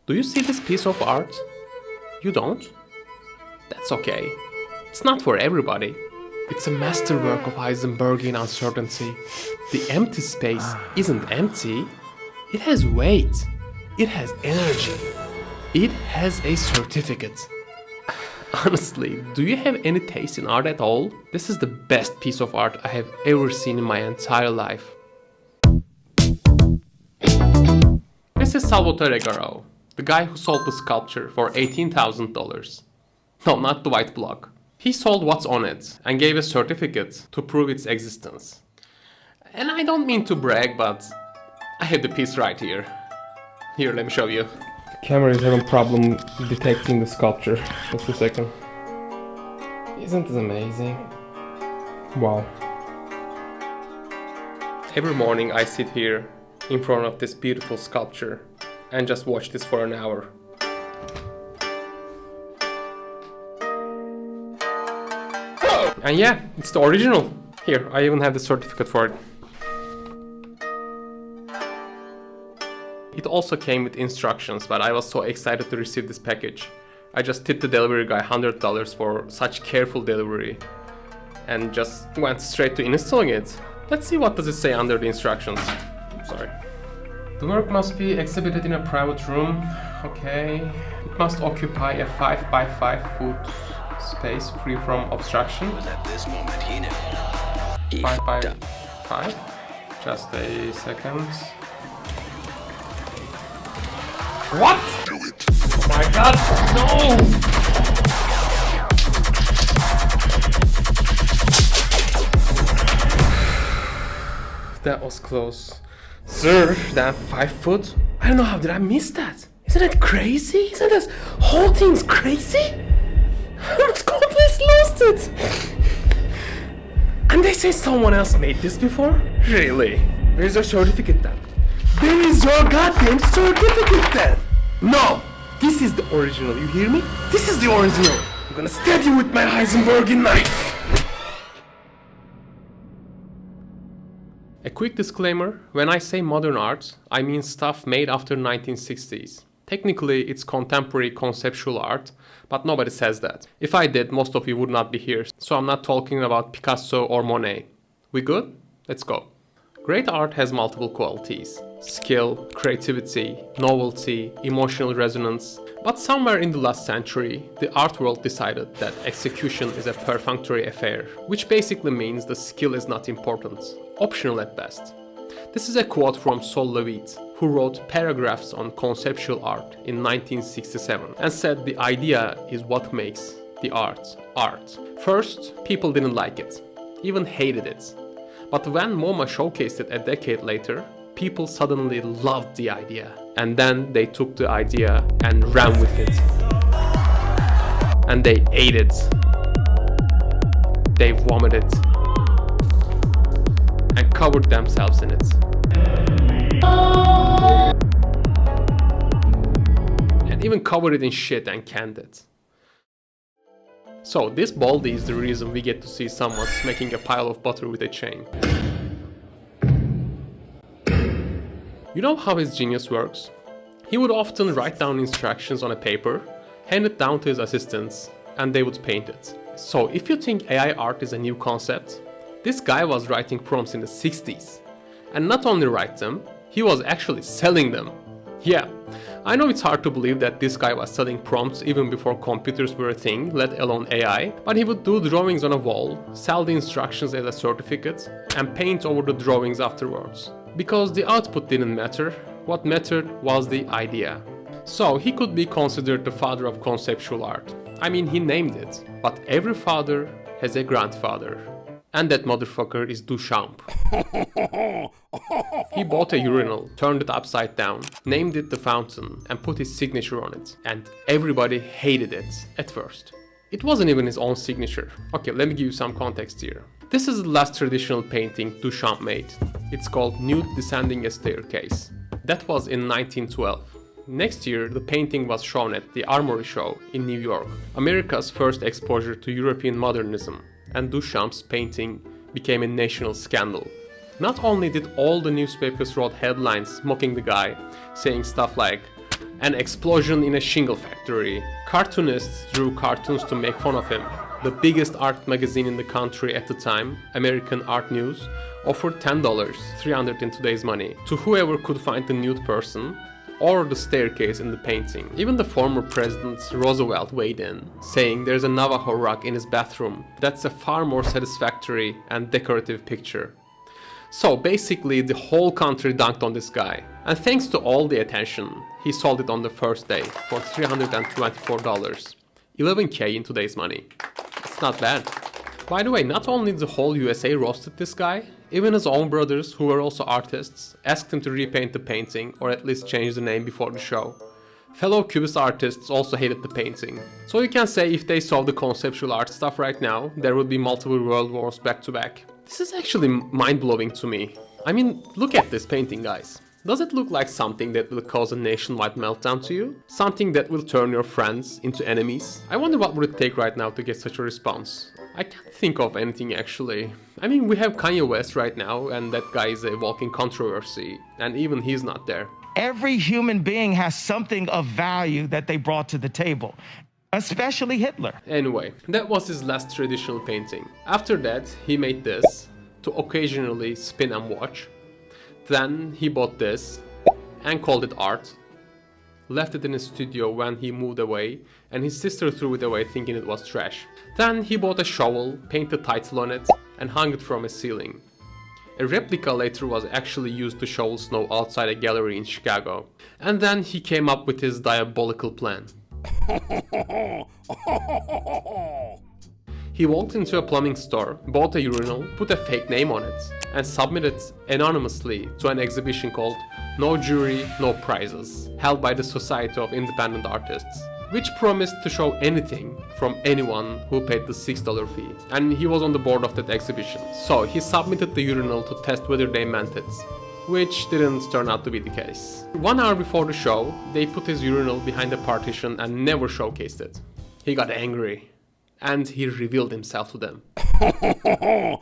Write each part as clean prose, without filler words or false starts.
Do you see this piece of art? You don't? That's okay. It's not for everybody. It's a masterwork of Heisenbergian uncertainty. The empty space isn't empty. It has weight. It has energy. It has a certificate. Honestly, do you have any taste in art at all? This is the best piece of art I have ever seen in my entire life. This is Salvatore Garau, the guy who sold the sculpture for $18,000. No, not the white block. He sold what's on it and gave a certificate to prove its existence. And I don't mean to brag, but I have the piece right here. Here, let me show you. The camera is having a problem detecting the sculpture. Just a second. Isn't this amazing? Wow. Every morning I sit here in front of this beautiful sculpture and just watch this for an hour. And yeah, it's the original. Here, I even have the certificate for it. It also came with instructions, but I was so excited to receive this package. I just tipped the delivery guy $100 for such careful delivery and just went straight to installing it. Let's see what does it say under the instructions. Sorry. The work must be exhibited in a private room. Okay. It must occupy a 5 by 5 foot space free from obstruction. At this moment, he knew. 5 by 5. Just a second. What? Oh my god, no! That was close. Sir, that 5 foot? I don't know, how did I miss that? Isn't that crazy? Isn't this whole thing's crazy? I was completely lost it! And they say someone else made this before? Really? Where's your certificate then? Where is your goddamn certificate then? No! This is the original, you hear me? This is the original! I'm gonna stab you with my Heisenbergian knife! A quick disclaimer, when I say modern art, I mean stuff made after 1960s. Technically, it's contemporary conceptual art, but nobody says that. If I did, most of you would not be here, so I'm not talking about Picasso or Monet. We good? Let's go. Great art has multiple qualities: skill, creativity, novelty, emotional resonance. But somewhere in the last century, the art world decided that execution is a perfunctory affair, which basically means the skill is not important, optional at best. This is a quote from Sol LeWitt, who wrote paragraphs on conceptual art in 1967 and said the idea is what makes the art art. First, people didn't like it, even hated it. But when MoMA showcased it a decade later, people suddenly loved the idea. And then they took the idea and ran with it. And they ate it. They vomited. And covered themselves in it. And even covered it in shit and canned it. So this baldy is the reason we get to see someone smacking a pile of butter with a chain. You know how his genius works? He would often write down instructions on a paper, hand it down to his assistants, and they would paint it. So if you think AI art is a new concept, this guy was writing prompts in the 60s. And not only write them, he was actually selling them. Yeah, I know it's hard to believe that this guy was selling prompts even before computers were a thing, let alone AI, but he would do drawings on a wall, sell the instructions as a certificate, and paint over the drawings afterwards. Because the output didn't matter, what mattered was the idea. So he could be considered the father of conceptual art. I mean, he named it, but every father has a grandfather. And that motherfucker is Duchamp. He bought a urinal, turned it upside down, named it the fountain, and put his signature on it. And everybody hated it at first. It wasn't even his own signature. Okay, let me give you some context here. This is the last traditional painting Duchamp made. It's called Nude Descending a Staircase. That was in 1912. Next year, the painting was shown at the Armory Show in New York, America's first exposure to European modernism. And Duchamp's painting became a national scandal. Not only did all the newspapers write headlines mocking the guy, saying stuff like, An explosion in a shingle factory. Cartoonists drew cartoons to make fun of him. The biggest art magazine in the country at the time, American Art News, offered $10, $300 in today's money, to whoever could find the nude person or the staircase in the painting. Even the former president Roosevelt weighed in, saying there's a Navajo rug in his bathroom. That's a far more satisfactory and decorative picture. So basically the whole country dunked on this guy. And thanks to all the attention, he sold it on the first day for $324. 11K in today's money. It's not bad. By the way, not only the whole USA roasted this guy, even his own brothers, who were also artists, asked him to repaint the painting or at least change the name before the show. Fellow Cubist artists also hated the painting. So you can say if they saw the conceptual art stuff right now, there would be multiple world wars back to back. This is actually mind-blowing to me. I mean, look at this painting, guys. Does it look like something that will cause a nationwide meltdown to you? Something that will turn your friends into enemies? I wonder what would it take right now to get such a response. I can't think of anything actually. I mean, we have Kanye West right now, and that guy is a walking controversy, and even he's not there. Every human being has something of value that they brought to the table, especially Hitler. Anyway, that was his last traditional painting. After that, he made this to occasionally spin and watch. Then he bought this and called it art, left it in his studio when he moved away, and his sister threw it away thinking it was trash. Then he bought a shovel, painted the title on it, and hung it from his ceiling. A replica later was actually used to shovel snow outside a gallery in Chicago. And then he came up with his diabolical plan. He walked into a plumbing store, bought a urinal, put a fake name on it, and submitted anonymously to an exhibition called No Jury, No Prizes, held by the Society of Independent Artists, which promised to show anything from anyone who paid the $6 fee. And he was on the board of that exhibition. So he submitted the urinal to test whether they meant it, which didn't turn out to be the case. 1 hour before the show, they put his urinal behind a partition and never showcased it. He got angry. And he revealed himself to them. And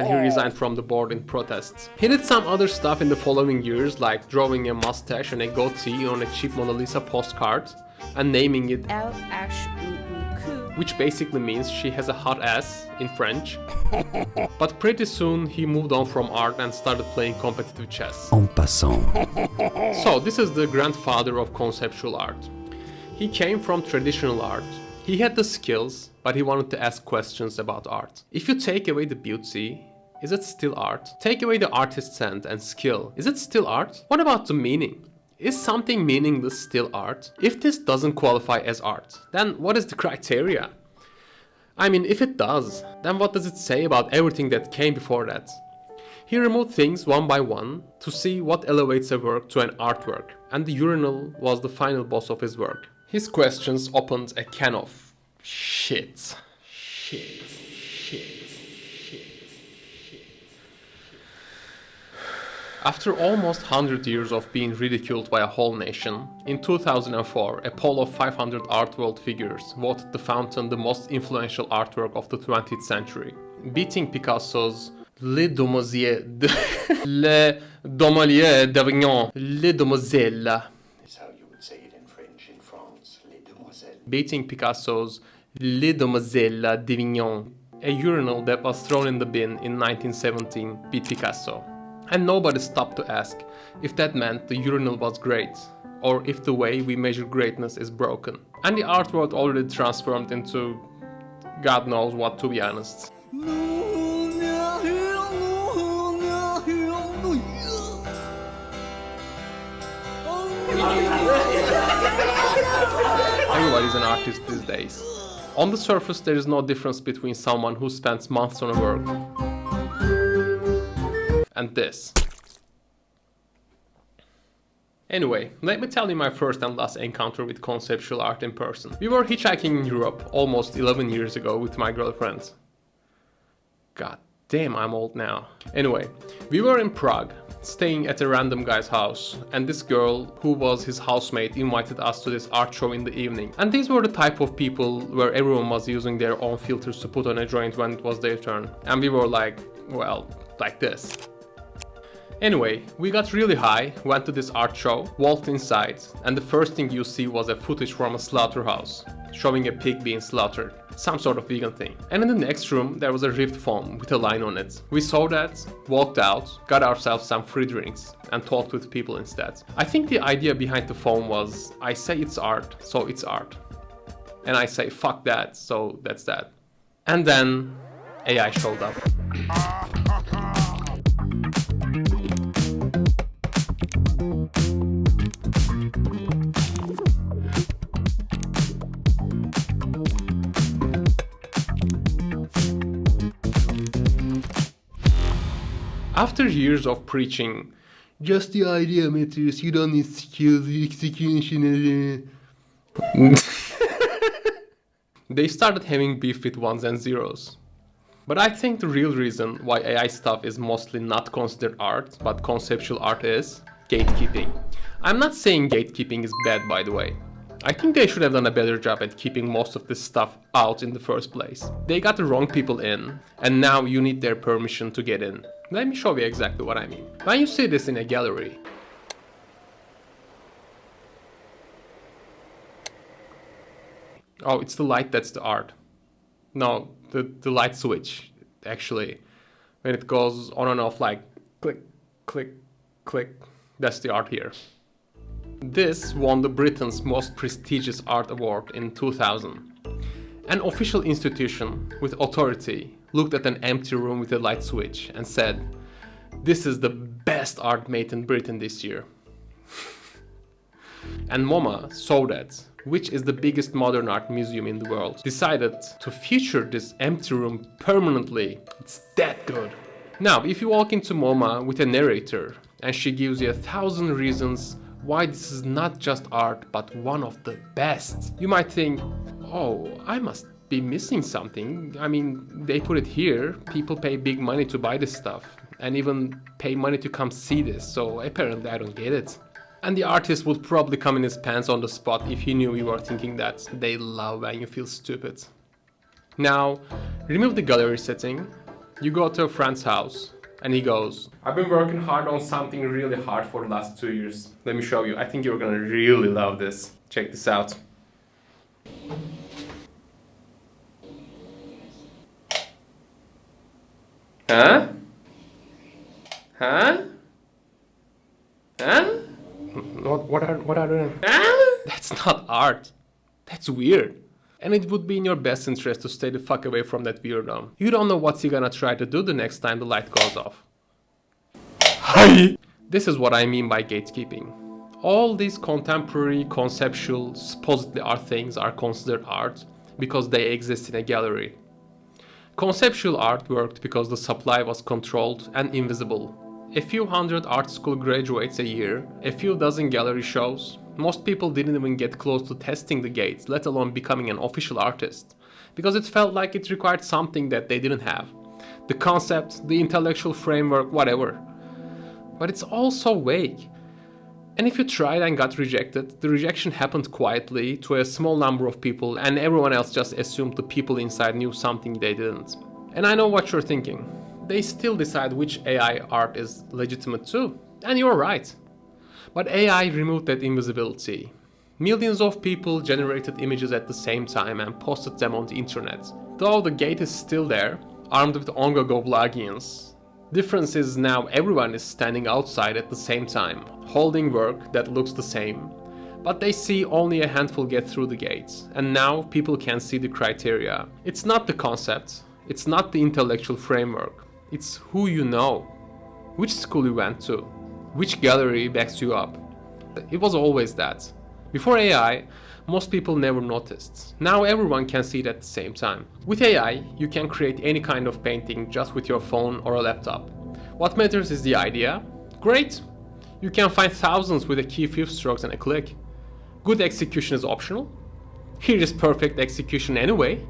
he resigned from the board in protest. He did some other stuff in the following years, like drawing a mustache and a goatee on a cheap Mona Lisa postcard and naming it L-H-U-U-Q, which basically means she has a hot ass in French. But pretty soon he moved on from art and started playing competitive chess. En passant. So this is the grandfather of conceptual art. He came from traditional art. He had the skills, but he wanted to ask questions about art. If you take away the beauty, is it still art? Take away the artist's hand and skill, is it still art? What about the meaning? Is something meaningless still art? If this doesn't qualify as art, then what is the criteria? I mean, if it does, then what does it say about everything that came before that? He removed things one by one to see what elevates a work to an artwork, and the urinal was the final boss of his work. His questions opened a can of shit. After almost 100 years of being ridiculed by a whole nation, in 2004, a poll of 500 art world figures voted The Fountain the most influential artwork of the 20th century, beating Picasso's Les Demoiselles d'Avignon, Les Demoiselles. Beating Picasso's Les Demoiselles d'Avignon. A urinal that was thrown in the bin in 1917 beat Picasso. And nobody stopped to ask if that meant the urinal was great, or if the way we measure greatness is broken. And the art world already transformed into God knows what, to be honest. Everybody's an artist these days. On the surface, there is no difference between someone who spends months on a work and this. Anyway, let me tell you my first and last encounter with conceptual art in person. We were hitchhiking in Europe almost 11 years ago with my girlfriend. God damn, I'm old now. Anyway, we were in Prague, staying at a random guy's house, and this girl, who was his housemate, invited us to this art show in the evening. And these were the type of people where everyone was using their own filters to put on a joint when it was their turn. And we were like, well, like this. Anyway, we got really high, went to this art show, walked inside, and the first thing you see was a footage from a slaughterhouse, showing a pig being slaughtered, some sort of vegan thing. And in the next room there was a ripped phone with a line on it. We saw that, walked out, got ourselves some free drinks, and talked with people instead. I think the idea behind the phone was, I say it's art, so it's art. And I say fuck that, so that's that. And then AI showed up. After years of preaching, just the idea matters, you don't need skills, execution. They started having beef with ones and zeros. But I think the real reason why AI stuff is mostly not considered art, but conceptual art is gatekeeping. I'm not saying gatekeeping is bad, by the way. I think they should have done a better job at keeping most of this stuff out in the first place. They got the wrong people in, and now you need their permission to get in. Let me show you exactly what I mean. When you see this in a gallery, oh, it's the light that's the art. No, the light switch, actually. When it goes on and off like click, click, click, that's the art here. This won the Britain's most prestigious art award in 2000. An official institution with authority looked at an empty room with a light switch and said, "This is the best art made in Britain this year." And MoMA saw that, which is the biggest modern art museum in the world, decided to feature this empty room permanently. It's that good. Now, if you walk into MoMA with a narrator and she gives you 1,000 reasons why this is not just art but one of the best, you might think, oh, I must be missing something. I mean, they put it here, people pay big money to buy this stuff and even pay money to come see this, so apparently I don't get it. And the artist would probably come in his pants on the spot if he knew you were thinking that. They love when you feel stupid. Now, remove the gallery setting, you go to a friend's house, and he goes, "I've been working hard on something really hard for the last 2 years. Let me show you. I think you're gonna really love this. Check this out." Huh? Huh? Huh? What are they? That's not art. That's weird. And it would be in your best interest to stay the fuck away from that weirdo. You don't know what's he gonna try to do the next time the light goes off. Hi! This is what I mean by gatekeeping. All these contemporary, conceptual, supposedly art things are considered art because they exist in a gallery. Conceptual art worked because the supply was controlled and invisible. A few hundred art school graduates a year, a few dozen gallery shows. Most people didn't even get close to testing the gates, let alone becoming an official artist, because it felt like it required something that they didn't have. The concept, the intellectual framework, whatever. But it's all so vague. And if you tried and got rejected, the rejection happened quietly to a small number of people, and everyone else just assumed the people inside knew something they didn't. And I know what you're thinking. They still decide which AI art is legitimate too. And you're right. But AI removed that invisibility. Millions of people generated images at the same time and posted them on the internet. Though the gate is still there, armed with ongoing plugins. Difference is now everyone is standing outside at the same time, holding work that looks the same. But they see only a handful get through the gates, and now people can see the criteria. It's not the concept, it's not the intellectual framework, it's who you know, which school you went to, which gallery backs you up. It was always that. Before AI, most people never noticed. Now everyone can see it at the same time. With AI, you can create any kind of painting just with your phone or a laptop. What matters is the idea. Great! You can find thousands with a few strokes and a click. Good execution is optional. Here is perfect execution anyway.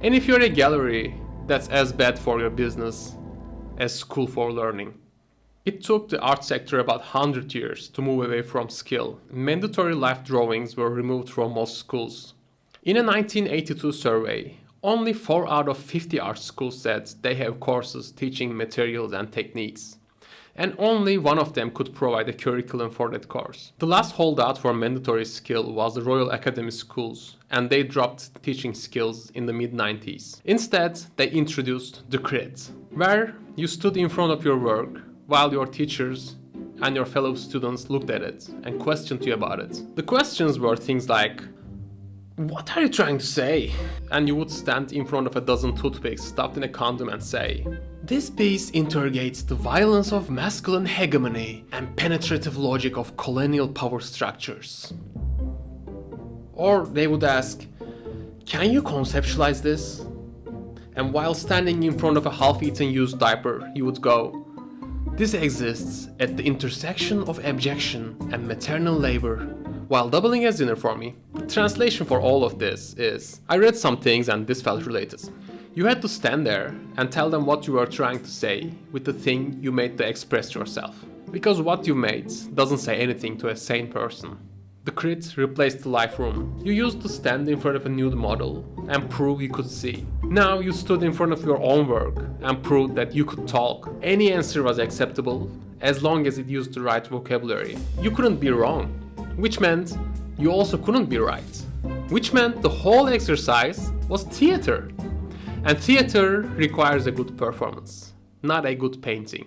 And if you're a gallery, that's as bad for your business as school for learning. It took the art sector about 100 years to move away from skill. Mandatory life drawings were removed from most schools. In a 1982 survey, only 4 out of 50 art schools said they have courses teaching materials and techniques. and only one of them could provide a curriculum for that course. The last holdout for mandatory skill was the Royal Academy schools, and they dropped teaching skills in the mid-90s. Instead, they introduced the crit, where you stood in front of your work while your teachers and your fellow students looked at it and questioned you about it. The questions were things like, "What are you trying to say?" And you would stand in front of a dozen toothpicks stuffed in a condom and say, "This piece interrogates the violence of masculine hegemony and penetrative logic of colonial power structures." Or they would ask, "Can you conceptualize this?" And while standing in front of a half-eaten used diaper, you would go, "This exists at the intersection of abjection and maternal labor," while doubling as dinner for me. The translation for all of this is, I read some things and this felt related. You had to stand there and tell them what you were trying to say with the thing you made to express yourself. Because what you made doesn't say anything to a sane person. The crit replaced the life room. You used to stand in front of a nude model and prove you could see. Now you stood in front of your own work and proved that you could talk. Any answer was acceptable as long as it used the right vocabulary. You couldn't be wrong, which meant you also couldn't be right. Which meant the whole exercise was theater. And theater requires a good performance, not a good painting.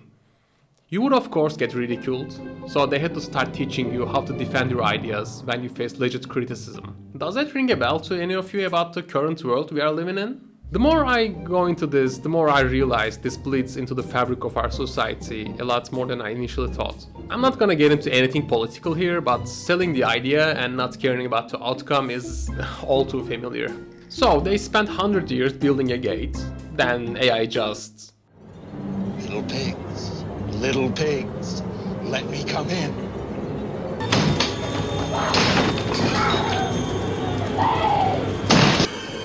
You would of course get ridiculed, so they had to start teaching you how to defend your ideas when you face legit criticism. Does that ring a bell to any of you about the current world we are living in? The more I go into this, the more I realize this bleeds into the fabric of our society a lot more than I initially thought. I'm not gonna get into anything political here, but selling the idea and not caring about the outcome is all too familiar. So they spent 100 years building a gate, then AI just... Little pigs, let me come in.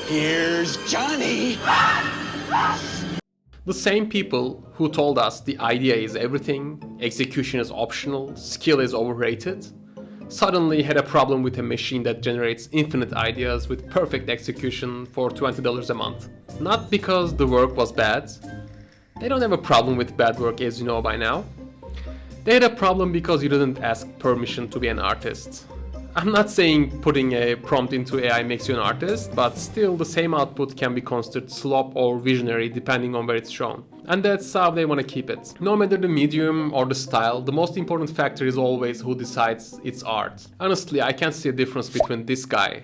Here's Johnny. The same people who told us the idea is everything, execution is optional, skill is overrated, suddenly had a problem with a machine that generates infinite ideas with perfect execution for $20 a month. Not because the work was bad. They don't have a problem with bad work, as you know by now. They had a problem because you didn't ask permission to be an artist. I'm not saying putting a prompt into AI makes you an artist, but still the same output can be considered slop or visionary depending on where it's shown. And that's how they want to keep it. No matter the medium or the style, the most important factor is always who decides it's art. Honestly, I can't see a difference between this guy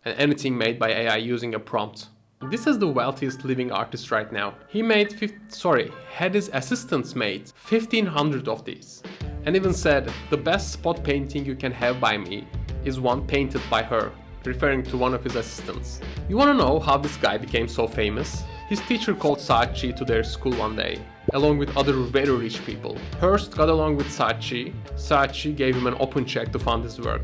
and anything made by AI using a prompt. This is the wealthiest living artist right now. He had his assistants made 1500 of these. And even said, the best spot painting you can have by me is one painted by her, referring to one of his assistants. You wanna know how this guy became so famous? His teacher called Saatchi to their school one day, along with other very rich people. Hearst got along with Saatchi. Saatchi gave him an open check to fund his work.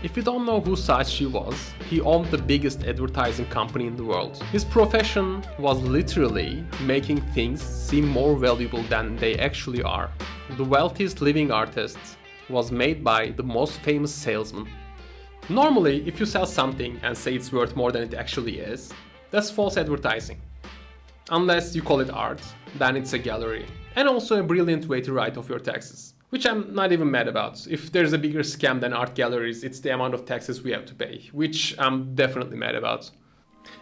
If you don't know who Saatchi was, he owned the biggest advertising company in the world. His profession was literally making things seem more valuable than they actually are. The wealthiest living artist was made by the most famous salesman. Normally, if you sell something and say it's worth more than it actually is, that's false advertising. Unless you call it art, then it's a gallery. And also a brilliant way to write off your taxes. Which I'm not even mad about. If there's a bigger scam than art galleries, it's the amount of taxes we have to pay, which I'm definitely mad about.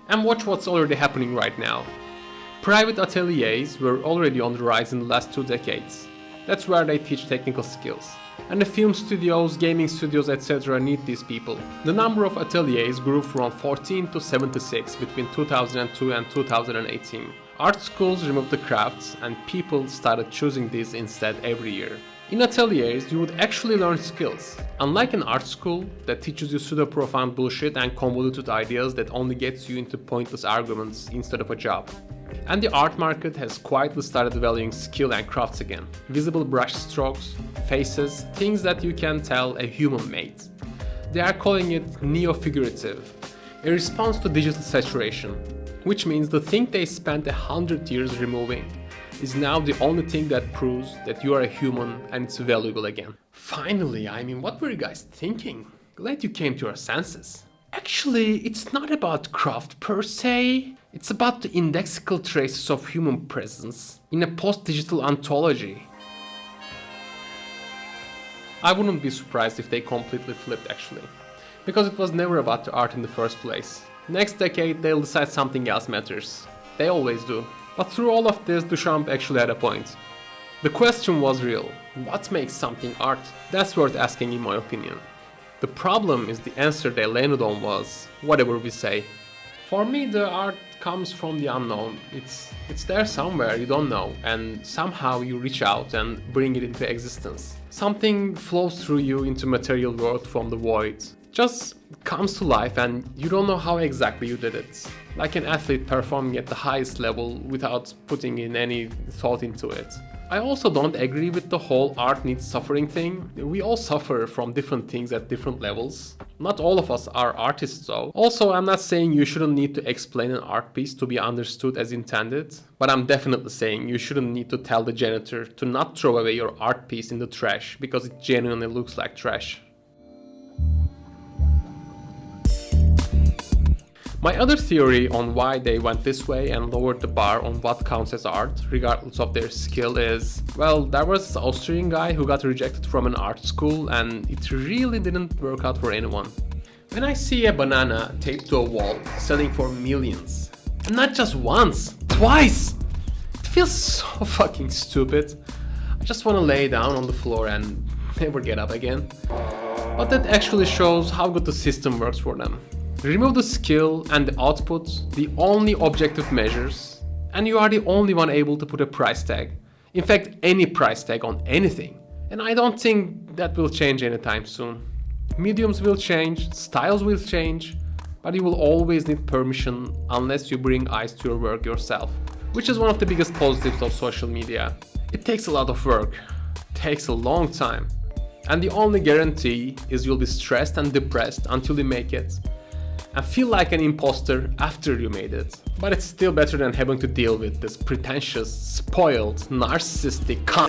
And watch what's already happening right now. Private ateliers were already on the rise in the last 2 decades. That's where they teach technical skills. And the film studios, gaming studios, etc. need these people. The number of ateliers grew from 14 to 76 between 2002 and 2018. Art schools removed the crafts and people started choosing these instead every year. In ateliers, you would actually learn skills. Unlike an art school that teaches you pseudo-profound bullshit and convoluted ideas that only gets you into pointless arguments instead of a job. And the art market has quietly started valuing skill and crafts again. Visible brush strokes, faces, things that you can tell a human made. They are calling it neo-figurative, a response to digital saturation, which means the thing they spent 100 years removing is now the only thing that proves that you are a human and it's valuable again. Finally, what were you guys thinking? Glad you came to your senses. Actually, it's not about craft per se. It's about the indexical traces of human presence in a post-digital ontology. I wouldn't be surprised if they completely flipped actually, because it was never about the art in the first place. Next decade they'll decide something else matters. They always do. But through all of this, Duchamp actually had a point. The question was real. What makes something art? That's worth asking in my opinion. The problem is the answer they landed on was whatever we say. For me, the art comes from the unknown. It's there somewhere you don't know, and somehow you reach out and bring it into existence. Something flows through you into material world from the void. Just comes to life and you don't know how exactly you did it. Like an athlete performing at the highest level without putting in any thought into it. I also don't agree with the whole art needs suffering thing. We all suffer from different things at different levels. Not all of us are artists though. Also, I'm not saying you shouldn't need to explain an art piece to be understood as intended, but I'm definitely saying you shouldn't need to tell the janitor to not throw away your art piece in the trash because it genuinely looks like trash. My other theory on why they went this way and lowered the bar on what counts as art, regardless of their skill, is, well, there was this Austrian guy who got rejected from an art school and it really didn't work out for anyone. When I see a banana taped to a wall selling for millions, and not just once, twice, it feels so fucking stupid. I just want to lay down on the floor and never get up again. But that actually shows how good the system works for them. Remove the skill and the output, the only objective measures, and you are the only one able to put a price tag. In fact, any price tag on anything. And I don't think that will change anytime soon. Mediums will change, styles will change, but you will always need permission unless you bring eyes to your work yourself. Which is one of the biggest positives of social media. It takes a lot of work, takes a long time. And the only guarantee is you'll be stressed and depressed until you make it. And feel like an imposter after you made it. But it's still better than having to deal with this pretentious, spoiled, narcissistic cunt.